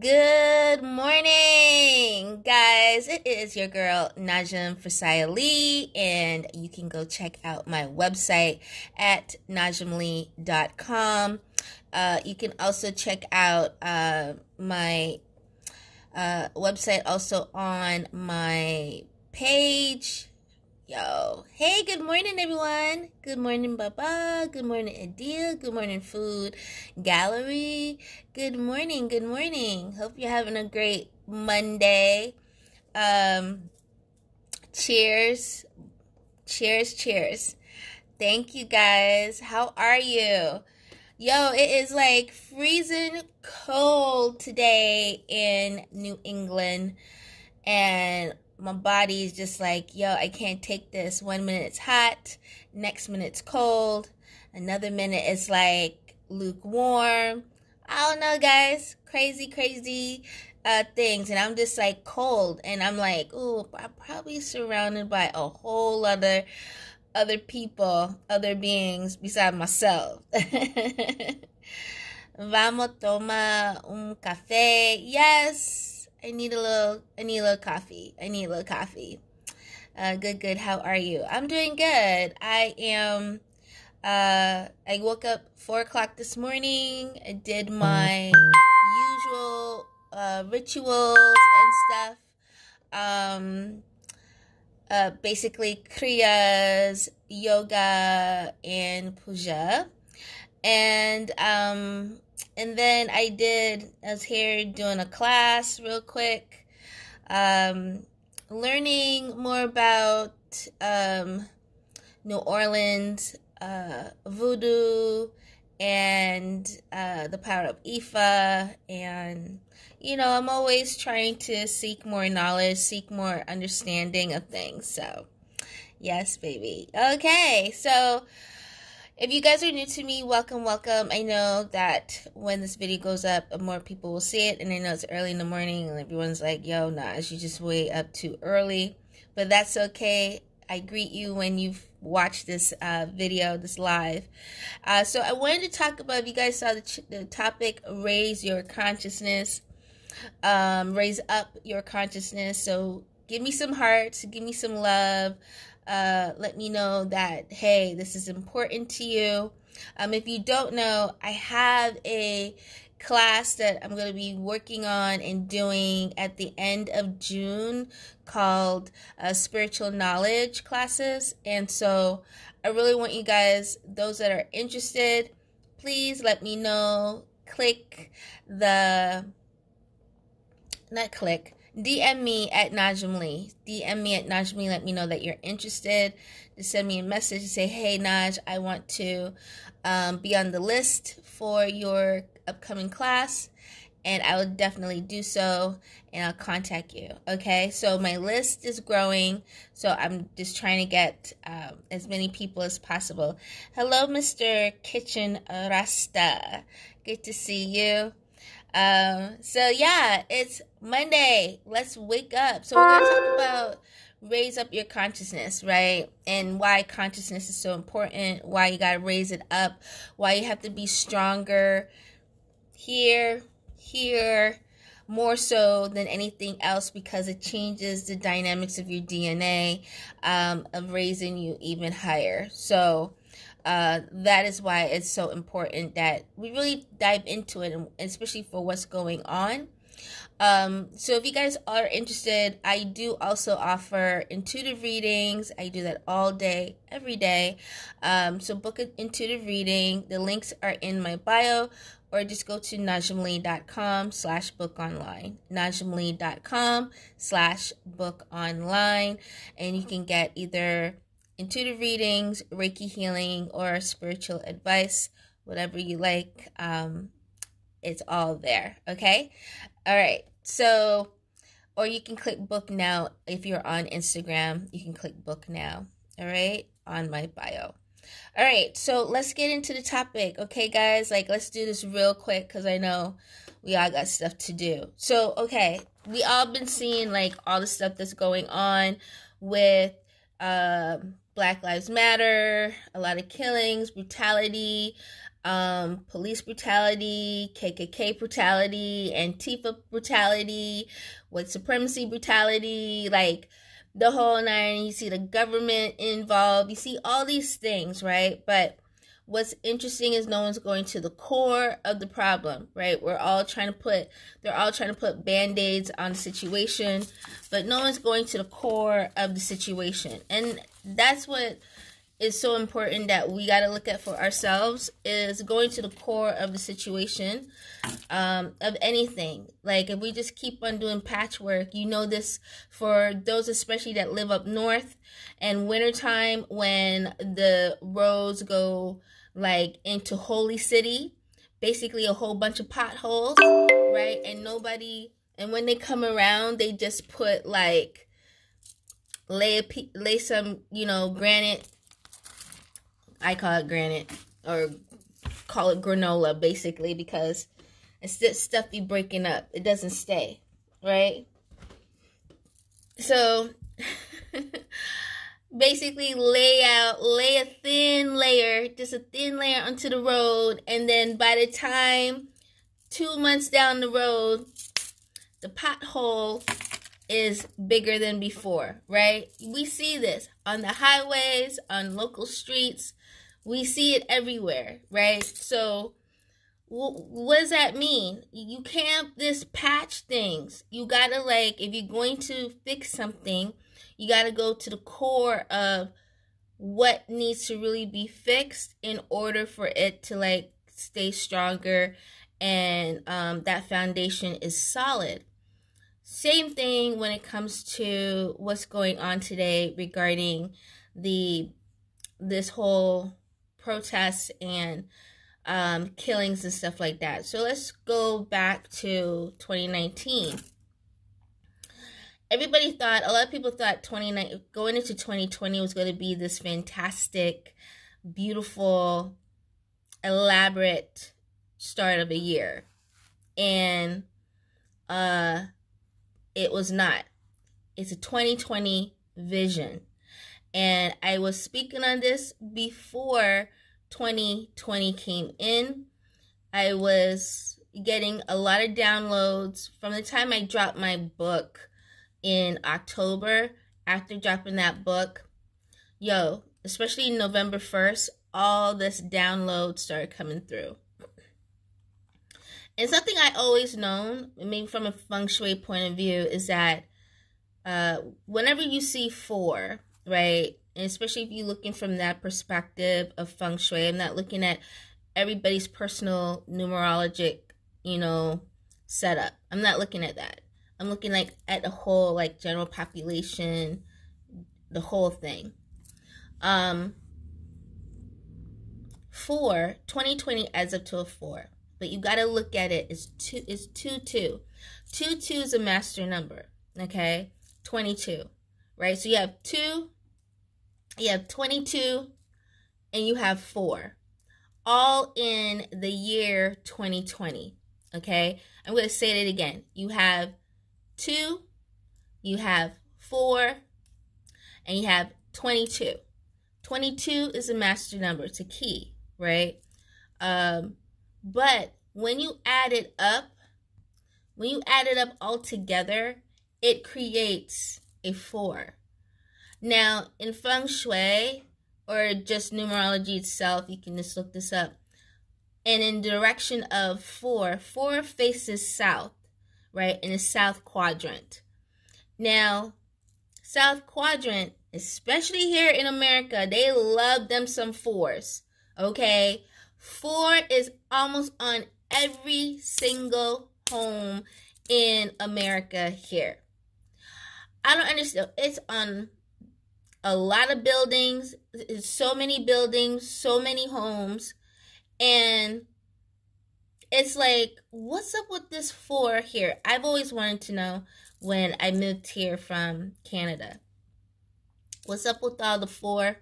Good morning, guys. It is your girl Najm Fasaya Lee, and you can go check out my website at najmlee.com. You can also check out my website also on my page. Yo, hey, good morning, everyone. Good morning, Baba. Good morning, Adil. Good morning, Food Gallery. Good morning, good morning. Hope you're having a great Monday. Um, cheers, cheers, cheers. Thank you, guys. How are you? Yo, it is like freezing cold today in New England, and my body is just like, yo, I can't take this. 1 minute it's hot, next minute it's cold, another minute it's like lukewarm. I don't know, guys. Crazy things. And I'm just like cold, and I'm like, ooh, I'm probably surrounded by a whole other people, other beings beside myself. Vamos tomar un café. Yes, I need a little coffee. Good. How are you? I'm doing good. I woke up 4 o'clock this morning. I did my usual rituals and stuff. Um, Basically kriyas, yoga, and puja. And then I was here doing a class real quick, learning more about New Orleans voodoo and the power of Ifa. And I'm always trying to seek more knowledge, seek more understanding of things. So yes, baby. Okay, so if you guys are new to me, welcome. I know that when this video goes up, more people will see it, and I know it's early in the morning, and everyone's like, yo, nah, you just way up too early. But that's okay. I greet you when you've watched this video, this live. So I wanted to talk about, if you guys saw the topic, raise your consciousness, raise up your consciousness. So give me some hearts, give me some love. Let me know that, hey, this is important to you. If you don't know, I have a class that I'm going to be working on and doing at the end of June called Spiritual Knowledge Classes. And so I really want you guys, those that are interested, please let me know. DM me at Najm Lee. DM me at Najm Lee. Let me know that you're interested. Just send me a message and say, hey, Naj, I want to be on the list for your upcoming class. And I will definitely do so, and I'll contact you. Okay, so my list is growing, so I'm just trying to get as many people as possible. Hello, Mr. Kitchen Rasta. Good to see you. So yeah, it's Monday. Let's wake up. So we're going to talk about raise up your consciousness, right? And why consciousness is so important, why you got to raise it up, why you have to be stronger here, more so than anything else, because it changes the dynamics of your DNA, of raising you even higher. So that is why it's so important that we really dive into it, and especially for what's going on. So if you guys are interested, I do also offer intuitive readings. I do that all day, every day. So book an intuitive reading. The links are in my bio, or just go to najmlee.com/bookonline. najmlee.com/bookonline. And you can get either intuitive readings, Reiki healing, or spiritual advice, whatever you like. It's all there. Okay. All right. So, or you can click book now. If you're on Instagram, you can click book now. All right. On my bio. All right. So let's get into the topic. Okay, guys, let's do this real quick, because I know we all got stuff to do. So, okay. We all been seeing all the stuff that's going on with, Black Lives Matter, a lot of killings, brutality, police brutality, KKK brutality, Antifa brutality, white supremacy brutality, like the whole nine. You see the government involved. You see all these things, right? But what's interesting is no one's going to the core of the problem, right? They're all trying to put band-aids on the situation, but no one's going to the core of the situation. And that's what is so important that we got to look at for ourselves, is going to the core of the situation, of anything. Like, if we just keep on doing patchwork, you know, this for those especially that live up north, and wintertime when the roads go like into Holy City, basically a whole bunch of potholes, right? And when they come around, they just put like lay some, granite. I call it granite, or call it granola, basically, because it's this stuff be breaking up. It doesn't stay, right? So basically lay a thin layer, just a thin layer onto the road, and then by the time 2 months down the road, the pothole is bigger than before, right? We see this on the highways, on local streets. We see it everywhere, right? So what does that mean? You can't just patch things. You gotta, like, if you're going to fix something, you gotta go to the core of what needs to really be fixed in order for it to, like, stay stronger and that foundation is solid. Same thing when it comes to what's going on today regarding this whole protests and killings and stuff like that. So let's go back to 2019. A lot of people thought going into 2020 was going to be this fantastic, beautiful, elaborate start of a year. And it was not. It's a 2020 vision. And I was speaking on this before 2020 came in. I was getting a lot of downloads from the time I dropped my book in October. After dropping that book, especially November 1st, all this download started coming through. And something I always known, maybe from a feng shui point of view, is that whenever you see 4, right, and especially if you're looking from that perspective of feng shui, I'm not looking at everybody's personal numerologic, setup. I'm not looking at that. I'm looking like at the whole, like, general population, the whole thing. 2020 adds up to a 4. But you got to look at it as 2. It's 2-2. 2 is a master number, okay? 22, right? So you have 2, you have 22, and you have 4, all in the year 2020, okay? I'm going to say it again. You have 2, you have 4, and you have 22. 22 is a master number. It's a key, right? But when you add it up all together, it creates a 4. Now, in feng shui, or just numerology itself, you can just look this up. And in direction of 4 faces south, right? In the south quadrant. Now, south quadrant, especially here in America, they love them some 4s, okay? 4 is almost on every single home in America here. I don't understand. It's on a lot of buildings. It's so many buildings, so many homes. And it's like, what's up with this 4 here? I've always wanted to know when I moved here from Canada. What's up with all the 4?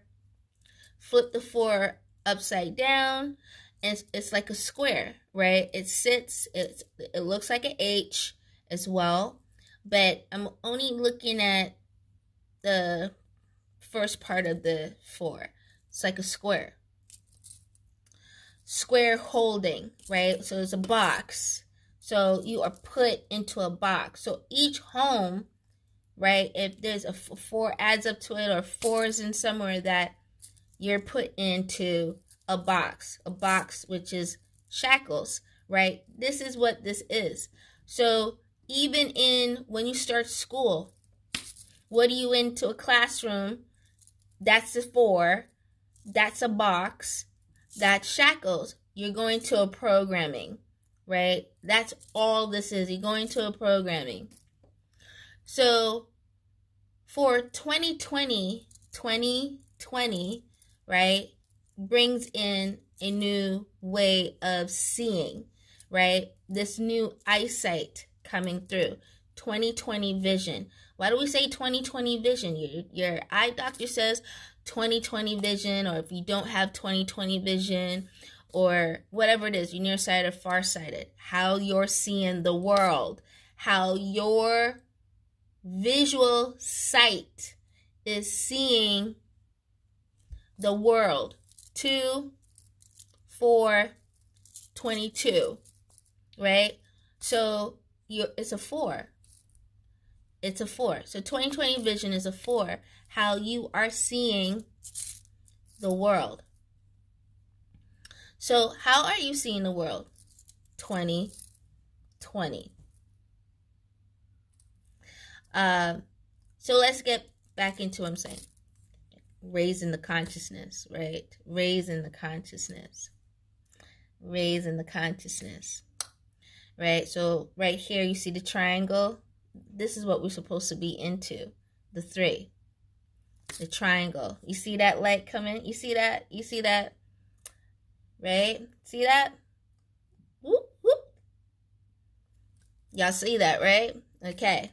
Flip the 4 upside down, and it's like a square, right? It looks like an H as well, but I'm only looking at the first part of the 4. It's like a square. square holding, right? So it's a box. So you are put into a box. So each home, right, if there's a 4 adds up to it, or 4 is in somewhere, that you're put into a box which is shackles, right? This is what this is. So even when you start school, what are you into a classroom? That's a 4. That's a box. That's shackles. You're going to a programming, right? That's all this is. You're going to a programming. So for 2020, right, brings in a new way of seeing, right? This new eyesight coming through. 2020 vision. Why do we say 2020 vision? Your eye doctor says 2020 vision, or if you don't have 2020 vision, or whatever it is, you're nearsighted or farsighted, how you're seeing the world, how your visual sight is seeing the world. 2, 4, 22, right? So it's a 4. It's a 4. So 2020 vision is a 4. How you are seeing the world. So how are you seeing the world? 2020. So let's get back into what I'm saying. Raising the consciousness, right? Raising the consciousness. Raising the consciousness. Right? So right here, you see the triangle? This is what we're supposed to be into. The 3. The triangle. You see that light coming? You see that? You see that? Right? See that? Whoop, whoop. Y'all see that, right? Okay.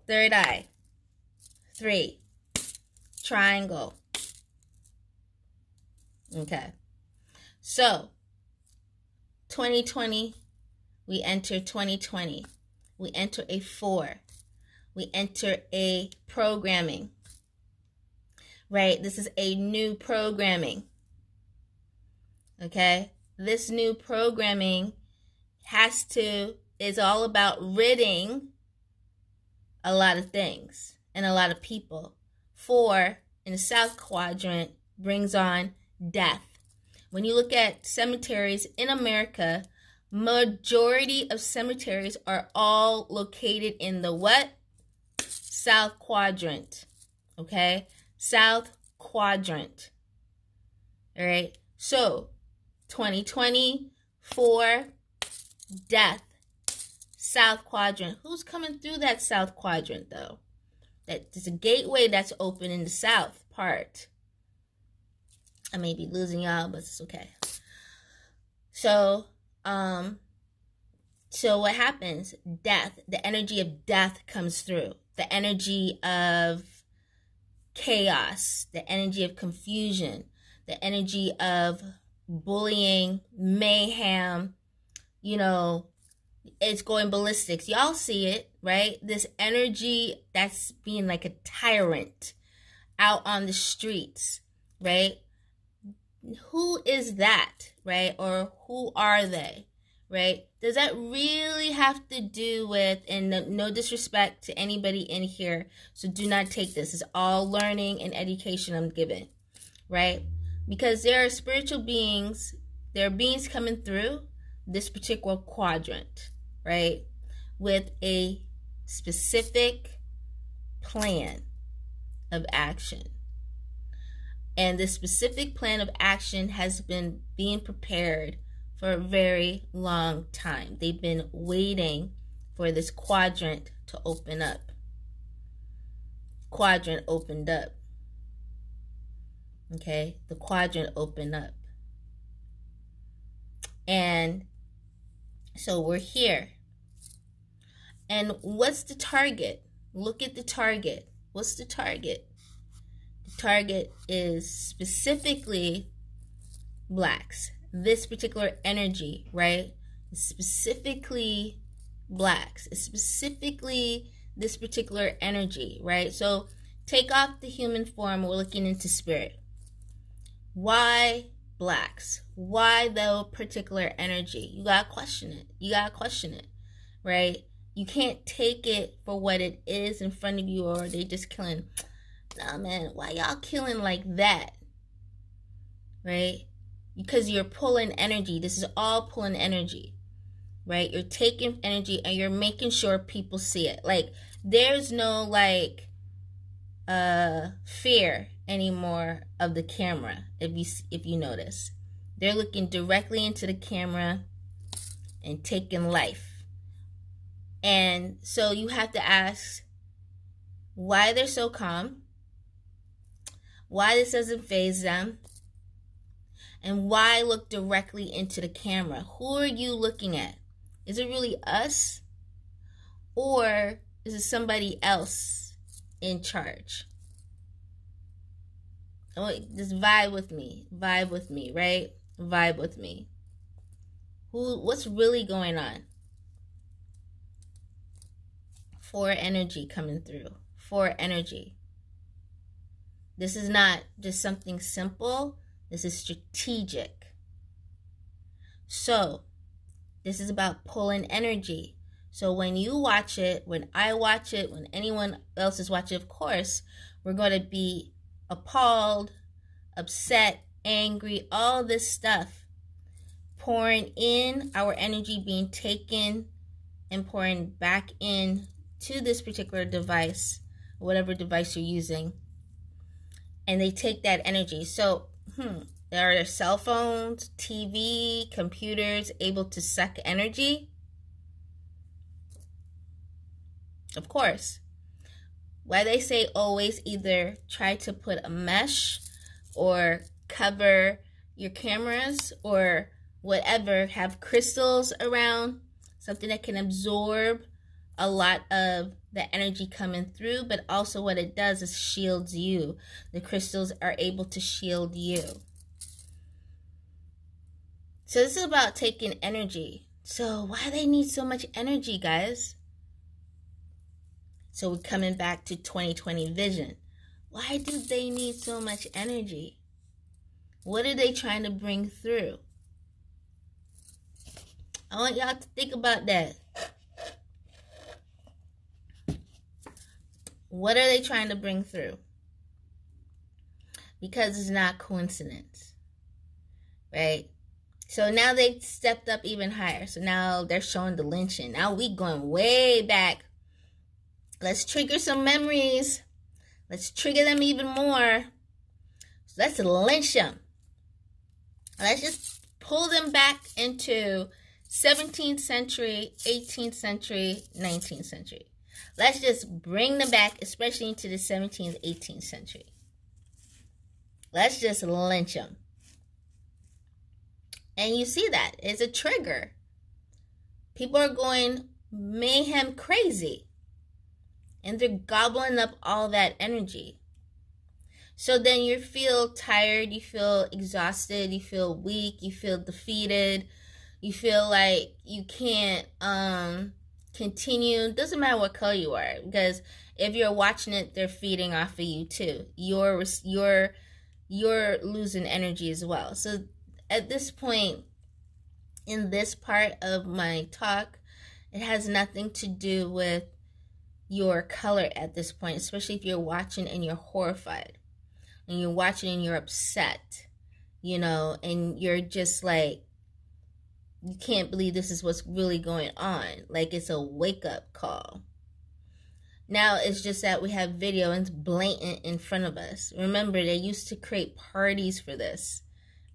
Third eye. 3. Triangle. Okay. So, 2020, we enter 2020. We enter a 4. We enter a programming. Right? This is a new programming. Okay? This new programming is all about ridding a lot of things and a lot of people. 4 in the south quadrant brings on death. When you look at cemeteries in America, majority of cemeteries are all located in the what? South quadrant. Okay? South quadrant. All right? So, 2020, 4, death. South quadrant. Who's coming through that south quadrant, though? There's a gateway that's open in the south part. I may be losing y'all, but it's okay. So what happens? Death. The energy of death comes through. The energy of chaos. The energy of confusion. The energy of bullying, mayhem, it's going ballistics. Y'all see it, right? This energy that's being like a tyrant out on the streets, right? Who is that, right? Or who are they, right? Does that really have to do with, and no disrespect to anybody in here, so do not take this. It's all learning and education I'm giving, right? Because there are spiritual beings, there are beings coming through this particular quadrant, right, with a specific plan of action. And this specific plan of action has been being prepared for a very long time. They've been waiting for this quadrant to open up. Quadrant opened up. Okay, the quadrant opened up. And so we're here. And what's the target? Look at the target. What's the target? The target is specifically blacks. This particular energy, right? It's specifically blacks. It's specifically this particular energy, right? So take off the human form. We're looking into spirit. Why blacks. Why the particular energy? You gotta question it. You gotta question it, right? You can't take it for what it is in front of you, or they just killing. Nah, man, why y'all killing like that? Right? Because you're pulling energy. This is all pulling energy, right? You're taking energy and you're making sure people see it. Like, there's no like fear anymore of the camera. If you notice, they're looking directly into the camera and taking life. And so you have to ask why they're so calm, why this doesn't faze them, and why look directly into the camera. Who are you looking at? Is it really us, or is it somebody else in charge? Oh, just vibe with me, right? Vibe with me. What's really going on? For energy coming through. For energy. This is not just something simple. This is strategic. So, this is about pulling energy. So when you watch it, when I watch it, when anyone else is watching, of course, we're going to be appalled, upset, angry, all this stuff. Pouring in, our energy being taken and pouring back in to this particular device, whatever device you're using. And they take that energy. So, there are cell phones, TV, computers able to suck energy? Of course. Why they say always either try to put a mesh or cover your cameras or whatever, have crystals around, something that can absorb a lot of the energy coming through, but also what it does is shields you. The crystals are able to shield you. So this is about taking energy. So why do they need so much energy, guys? So we're coming back to 2020 vision. Why do they need so much energy? What are they trying to bring through? I want y'all to think about that. What are they trying to bring through? Because it's not coincidence, right? So now they stepped up even higher. So now they're showing the lynching. Now we going way back. Let's trigger some memories. Let's trigger them even more. So let's lynch them. Let's just pull them back into 17th century, 18th century, 19th century. Let's just bring them back, especially into the 17th, 18th century. Let's just lynch them. And you see that. It's a trigger. People are going mayhem crazy. And they're gobbling up all that energy. So then you feel tired, you feel exhausted, you feel weak, you feel defeated, you feel like you can't continue. Doesn't matter what color you are, because if you're watching it, they're feeding off of you too. You're losing energy as well. So at this point, in this part of my talk, it has nothing to do with your color at this point, especially if you're watching and you're horrified, and you're watching and you're upset, and you're just like, you can't believe this is what's really going on. Like, it's a wake-up call. Now, it's just that we have video and it's blatant in front of us. Remember, they used to create parties for this,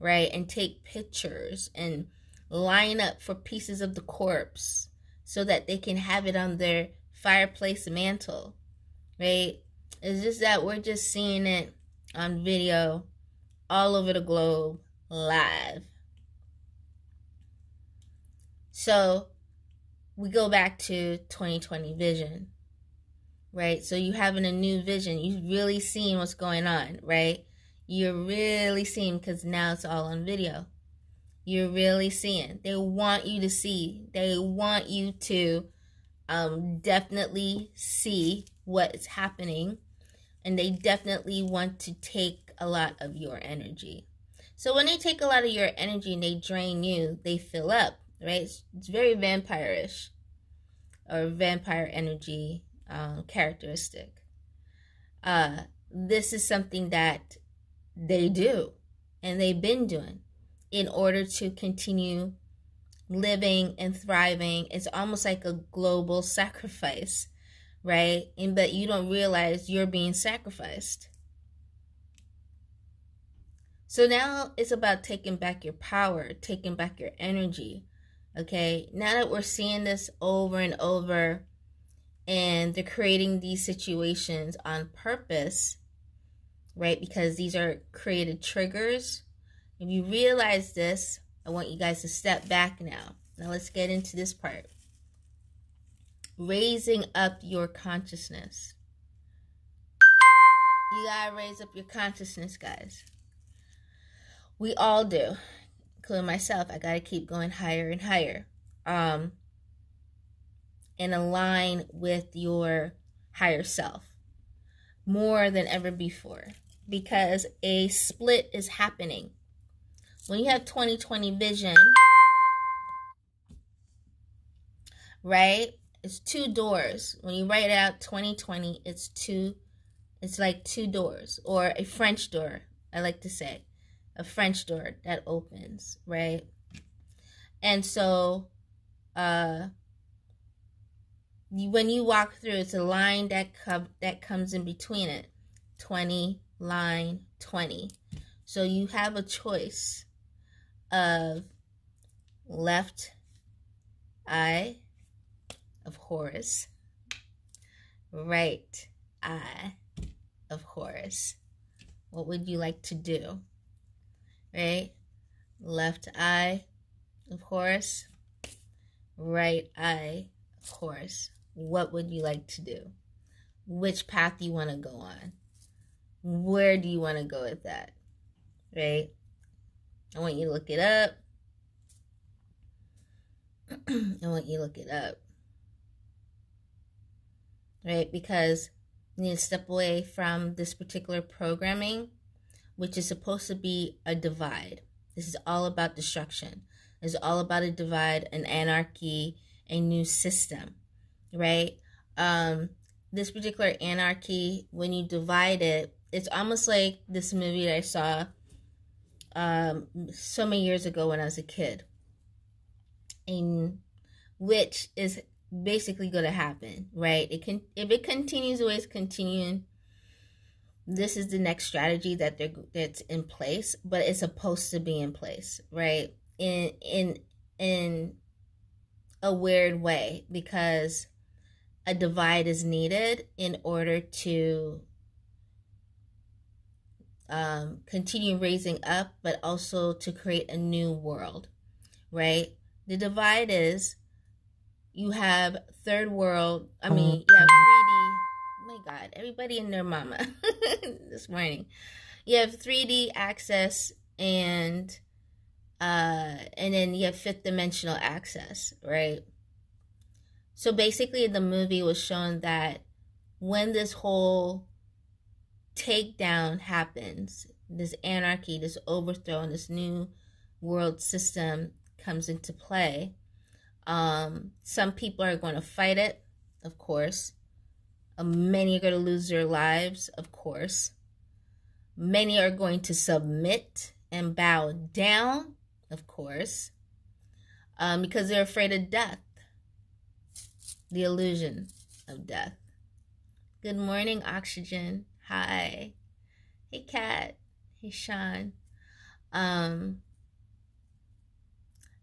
right? And take pictures and line up for pieces of the corpse so that they can have it on their fireplace mantle, right? It's just that we're just seeing it on video all over the globe, live. So we go back to 2020 vision, right? So you having a new vision. You've really seen what's going on, right? You're really seeing, because now it's all on video. You're really seeing. They want you to see. They want you to definitely see what is happening. And they definitely want to take a lot of your energy. So when they take a lot of your energy and they drain you, they fill up, right? It's very vampire-ish, or vampire energy characteristic. This is something that they do, and they've been doing in order to continue living and thriving. It's almost like a global sacrifice, right? But you don't realize you're being sacrificed. So now it's about taking back your power, taking back your energy, okay? Now that we're seeing this over and over, and they're creating these situations on purpose, right? Because these are created triggers. If you realize this, I want you guys to step back now. Now let's get into this part. Raising up your consciousness. You gotta raise up your consciousness, guys. We all do, including myself. I gotta keep going higher and higher. And align with your higher self more than ever before, because a split is happening. When you have 20/20 vision, right? It's two doors. When you write out 20/20, it's like two doors, or a French door, I like to say. A French door that opens, right? And so when you walk through, it's a line that comes in between it. 20, line 20. So you have a choice of left eye of Horus, right eye of Horus. What would you like to do? Right? Left eye of Horus, right eye of Horus. What would you like to do? Which path do you want to go on? Where do you want to go with that? Right? I want you to look it up. I want you to look it up. Right? Because you need to step away from this particular programming, which is supposed to be a divide. This is all about destruction. It's all about a divide, an anarchy, a new system, right? This particular anarchy, when you divide it, it's almost like this movie that I saw so many years ago when I was a kid, in which is basically going to happen, right? If it continues the way it's continuing, this is the next strategy that's in place, but it's supposed to be in place, right? In a weird way, because a divide is needed in order to continue raising up, but also to create a new world, right? The divide is, you have third world, you have 3D. Oh my God, everybody and their mama this morning. You have 3D access, and then you have fifth dimensional access, right? So basically the movie was shown that when this whole takedown happens, this anarchy, this overthrow, and this new world system comes into play, some people are going to fight it, of course. Many are going to lose their lives, of course. Many are going to submit and bow down, of course, because they're afraid of death, the illusion of death. Good morning, Oxygen. Hi. Hey, Kat. Hey, Sean.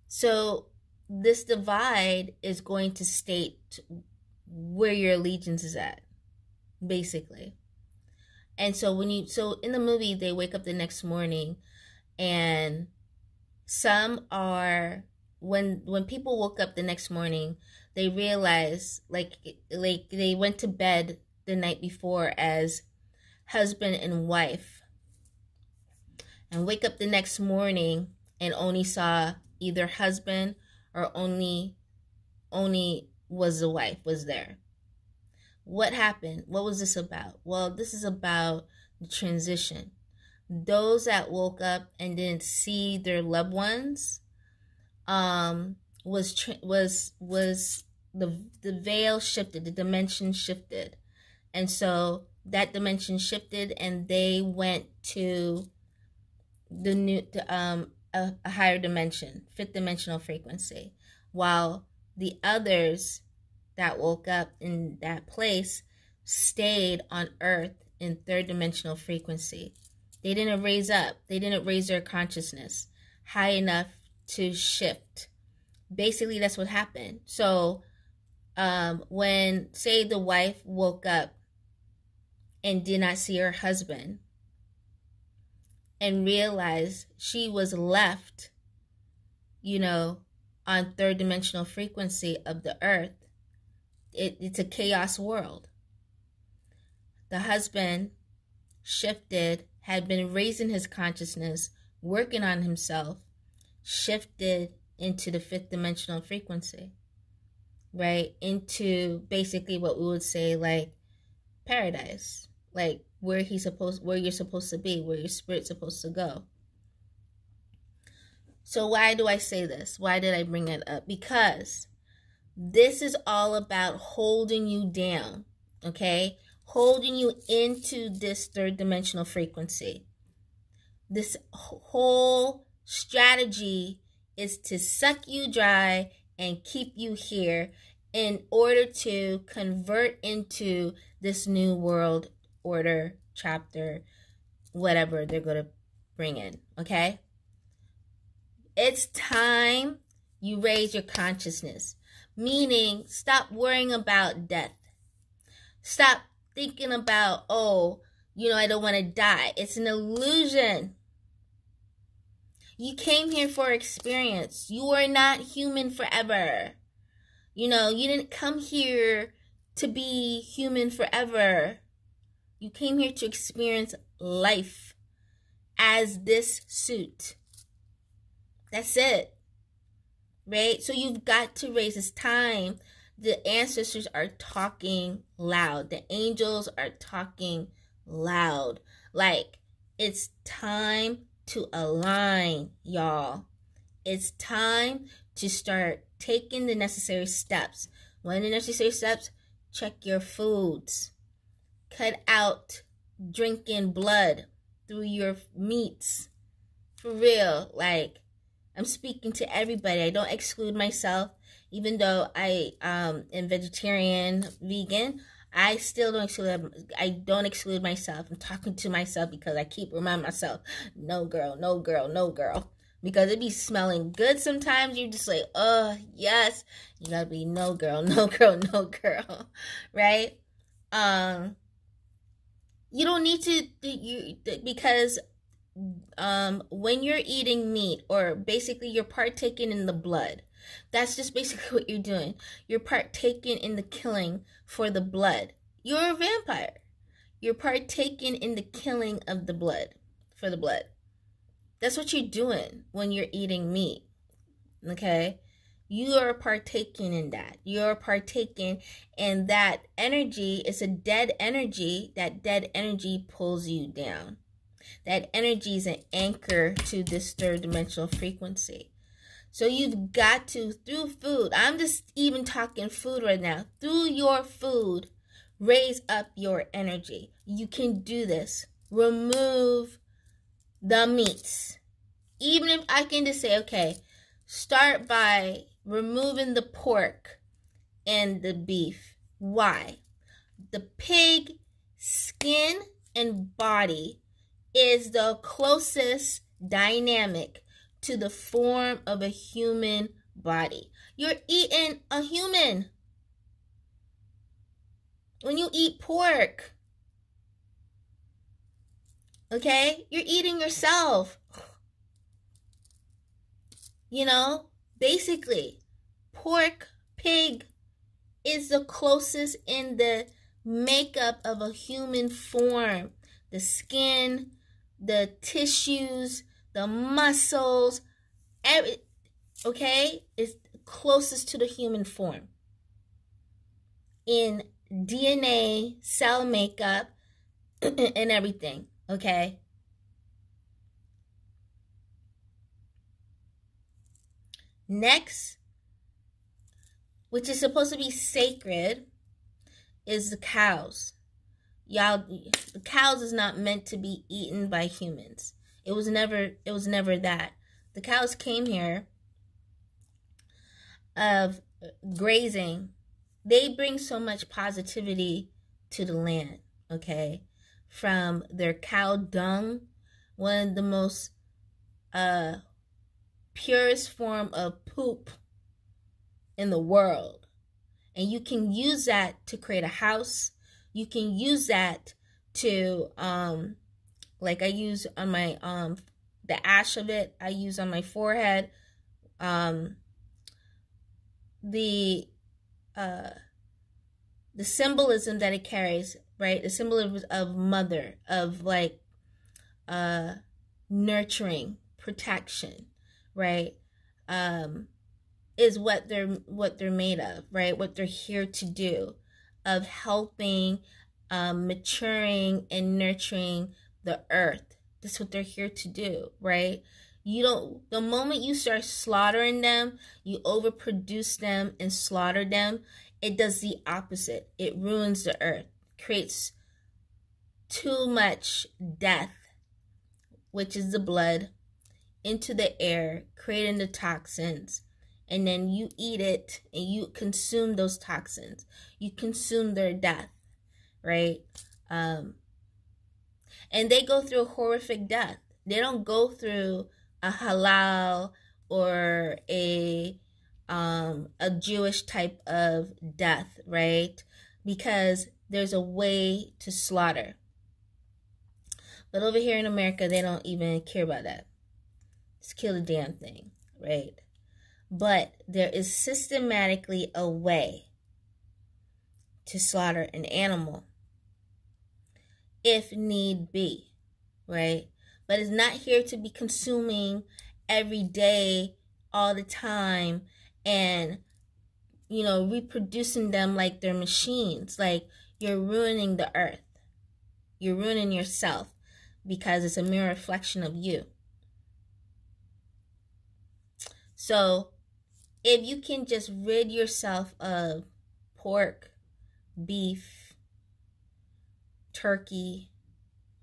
So this divide is going to state where your allegiance is at, basically. And so in the movie, they wake up the next morning, and some are, when people woke up the next morning, they realize like they went to bed the night before as husband and wife, and wake up the next morning and only saw either husband or only was the wife was there. What happened? What was this about? Well, this is about the transition. those that woke up and didn't see their loved ones, was the veil shifted, the dimension shifted, and so that dimension shifted, and they went to a higher dimension, fifth dimensional frequency, while the others that woke up in that place stayed on Earth in third dimensional frequency. They didn't raise up. They didn't raise their consciousness high enough to shift. Basically, that's what happened. So when, say, the wife woke up and did not see her husband and realized she was left, on third dimensional frequency of the earth, it's a chaos world. The husband shifted, had been raising his consciousness, working on himself, shifted into the fifth dimensional frequency, right? Into basically what we would say like paradise, like where you're supposed to be, where your spirit's supposed to go. So why do I say this? Why did I bring it up? Because this is all about holding you down, okay? Holding you into this third dimensional frequency. This whole strategy is to suck you dry and keep you here in order to convert into this new world order chapter, whatever they're going to bring in, okay? It's time you raise your consciousness, meaning stop worrying about death. Stop thinking about, I don't want to die. It's an illusion. You came here for experience. You are not human forever. You didn't come here to be human forever. You came here to experience life as this suit. That's it. Right? So you've got to raise this time. The ancestors are talking loud. The angels are talking loud. Like, it's time to align, y'all. It's time to start taking the necessary steps. One of the necessary steps, check your foods. Cut out drinking blood through your meats. For real. Like, I'm speaking to everybody. I don't exclude myself. Even though I am vegetarian, vegan, I still don't exclude myself. I'm talking to myself because I keep reminding myself, no girl, no girl, no girl. Because it be smelling good sometimes. You're just like, oh, yes. You gotta be no girl, no girl, no girl. Right? You don't need to, because when you're eating meat, or basically you're partaking in the blood, that's just basically what you're doing. You're partaking in the killing for the blood. You're a vampire. You're partaking in the killing of the blood, for the blood. That's what you're doing when you're eating meat, okay? You are partaking in that. You're partaking in that energy. It's a dead energy. That dead energy pulls you down. That energy is an anchor to this third dimensional frequency. So you've got to, through food, I'm just even talking food right now, through your food, raise up your energy. You can do this. Remove the meats. Even if I can just say, okay, start by removing the pork and the beef. Why? The pig skin and body is the closest dynamic to the form of a human body. You're eating a human. When you eat pork, okay, you're eating yourself. Basically, pork, pig is the closest in the makeup of a human form. The skin, the tissues, the muscles, is closest to the human form in DNA, cell makeup, and everything, okay? Next, which is supposed to be sacred, is the cows. Y'all, the cows is not meant to be eaten by humans. It was never that. The cows came here of grazing. They bring so much positivity to the land, okay? From their cow dung, one of the most purest form of poop in the world. And you can use that to create a house. You can use that to like I use on my the ash of it, I use on my forehead. The symbolism that it carries, right? The symbolism of mother, of like nurturing, protection, right? Is what they're made of, right? What they're here to do, of helping, maturing and nurturing the earth. That's what they're here to do, right? The moment you start slaughtering them, you overproduce them and slaughter them, it does the opposite. It ruins the earth, creates too much death, which is the blood, into the air, creating the toxins. And then you eat it and you consume those toxins. You consume their death, right? And they go through a horrific death. They don't go through a halal or a Jewish type of death, right? Because there's a way to slaughter. But over here in America, they don't even care about that. Just kill the damn thing, right? But there is systematically a way to slaughter an animal if need be, right? But it's not here to be consuming every day, all the time, and, reproducing them like they're machines. Like, you're ruining the earth. You're ruining yourself because it's a mere reflection of you. So, if you can just rid yourself of pork, beef, turkey,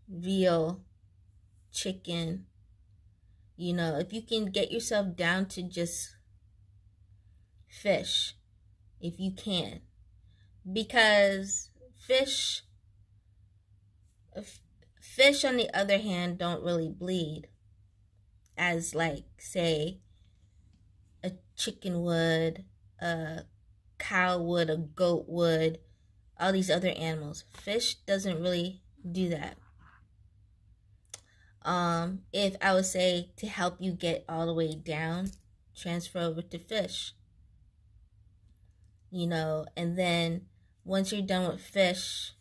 veal, chicken, if you can get yourself down to just fish, if you can. Because fish on the other hand don't really bleed as, like, say, a chicken would, a cow would, a goat would, all these other animals. Fish doesn't really do that. If I would say to help you get all the way down, transfer over to fish. And then once you're done with fish,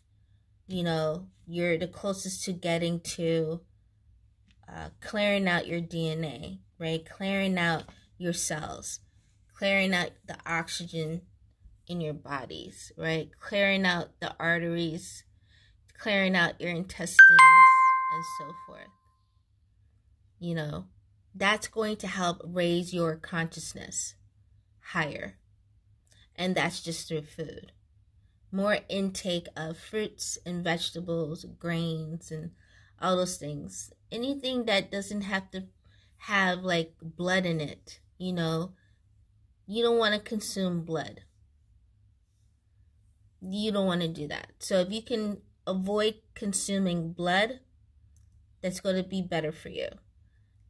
you're the closest to getting to clearing out your DNA, right? Clearing out your cells, clearing out the oxygen in your bodies, right? Clearing out the arteries, clearing out your intestines, and so forth. That's going to help raise your consciousness higher. And that's just through food. More intake of fruits and vegetables, grains, and all those things. Anything that doesn't have to have, like, blood in it, you don't want to consume blood. You don't want to do that. So if you can avoid consuming blood, that's going to be better for you.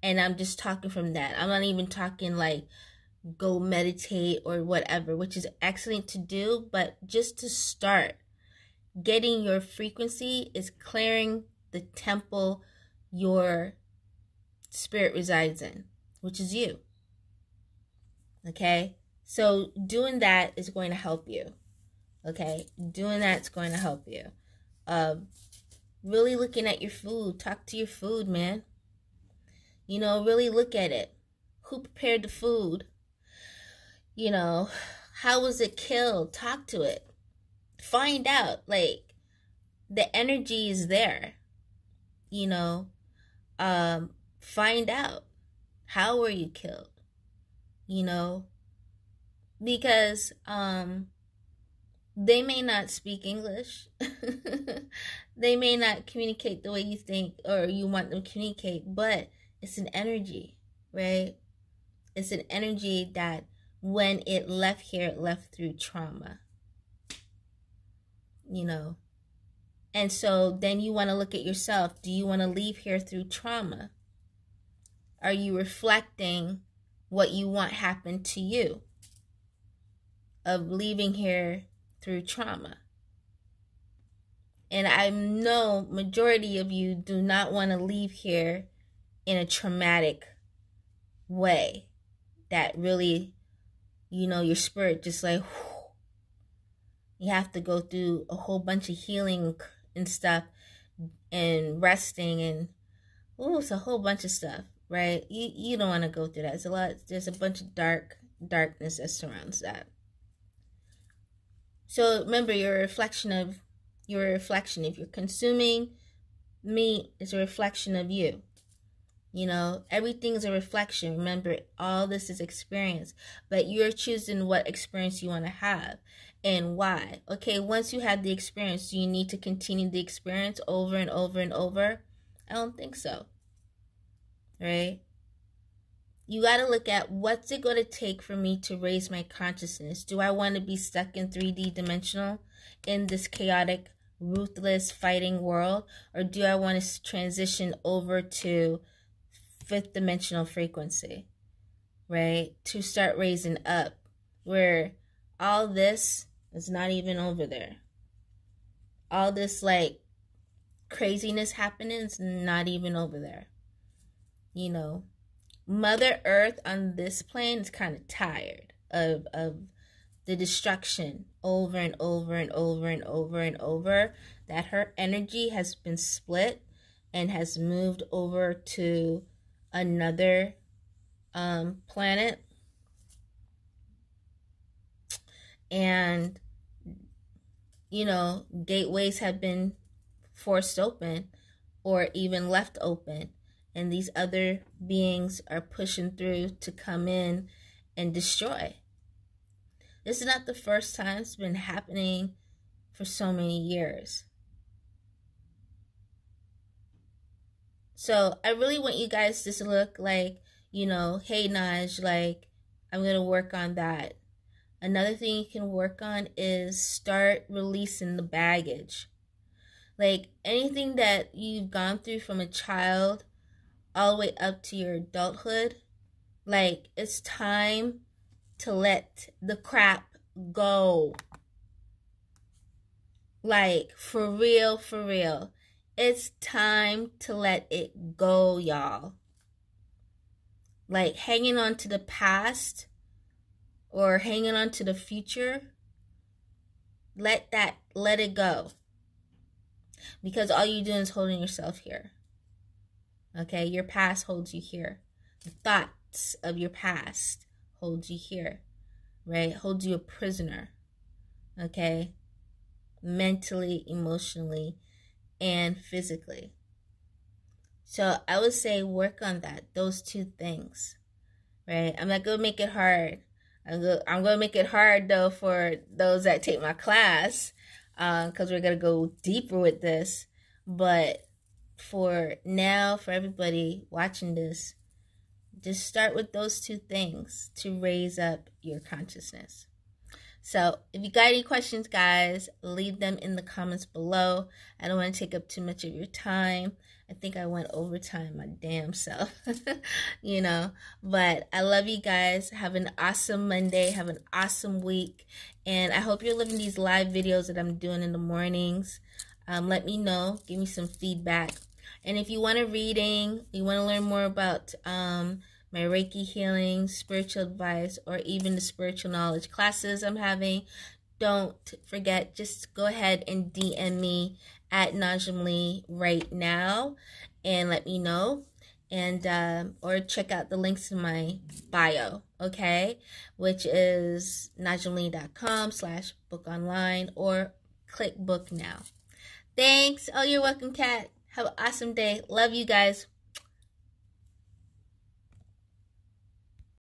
And I'm just talking from that. I'm not even talking like go meditate or whatever, which is excellent to do, but just to start getting your frequency is clearing the temple your spirit resides in, which is you. Okay? So doing that is going to help you. Okay? Doing that's going to help you. Really looking at your food. Talk to your food, man. Really look at it. Who prepared the food? How was it killed? Talk to it. Find out. Like, the energy is there. Find out. How were you killed? you know, because they may not speak English. They may not communicate the way you think or you want them to communicate, but it's an energy, right? It's an energy that when it left here, it left through trauma, you know. And so then you want to look at yourself. Do you want to leave here through trauma? Are you reflecting what you want happened to you of leaving here through trauma? And I know majority of you do not want to leave here in a traumatic way that really, you know, your spirit just like, whew, you have to go through a whole bunch of healing and stuff and resting and, it's a whole bunch of stuff, right? You don't want to go through that. There's a bunch of darkness that surrounds that. So remember, you're a reflection. If you're consuming meat, it's a reflection of you. You know, everything is a reflection. Remember, all this is experience, but you're choosing what experience you want to have and why. Okay, once you have the experience, do you need to continue the experience over and over and over? I don't think so. Right? You got to look at what's it going to take for me to raise my consciousness. Do I want to be stuck in 3D dimensional in this chaotic, ruthless fighting world? Or do I want to transition over to 5th dimensional frequency, right? To start raising up where all this is not even over there. All this like craziness happening is not even over there. You know, Mother Earth on this plane is kind of tired of the destruction over and over and over and over and over, that her energy has been split and has moved over to another planet. And, you know, gateways have been forced open or even left open. And these other beings are pushing through to come in and destroy. This is not the first time. It's been happening for so many years. So I really want you guys to look like, you know, hey Naj, like, I'm going to work on that. Another thing you can work on is start releasing the baggage. Like anything that you've gone through from a child all the way up to your adulthood, like it's time to let the crap go. Like for real, for real. It's time to let it go, y'all. Like hanging on to the past or hanging on to the future, let it go. Because all you're doing is holding yourself here. Okay, your past holds you here. The thoughts of your past hold you here, right? Holds you a prisoner, okay? Mentally, emotionally, and physically. So I would say work on that, those two things, right? I'm not going to make it hard. I'm going to make it hard, though, for those that take my class, because we're going to go deeper with this. But for now, for everybody watching this, just start with those two things to raise up your consciousness. So if you got any questions, guys, leave them in the comments below. I don't want to take up too much of your time. I think I went overtime my damn self, you know. But I love you guys. Have an awesome Monday. Have an awesome week. And I hope you're loving these live videos that I'm doing in the mornings. Let me know. Give me some feedback. And if you want a reading, you want to learn more about my Reiki healing, spiritual advice, or even the spiritual knowledge classes I'm having, don't forget, just go ahead and DM me at Najmahal right now and let me know. And or check out the links in my bio, okay? Which is najmahal.com/bookonline or click book now. Thanks. Oh, you're welcome, Kat. Have an awesome day. Love you guys.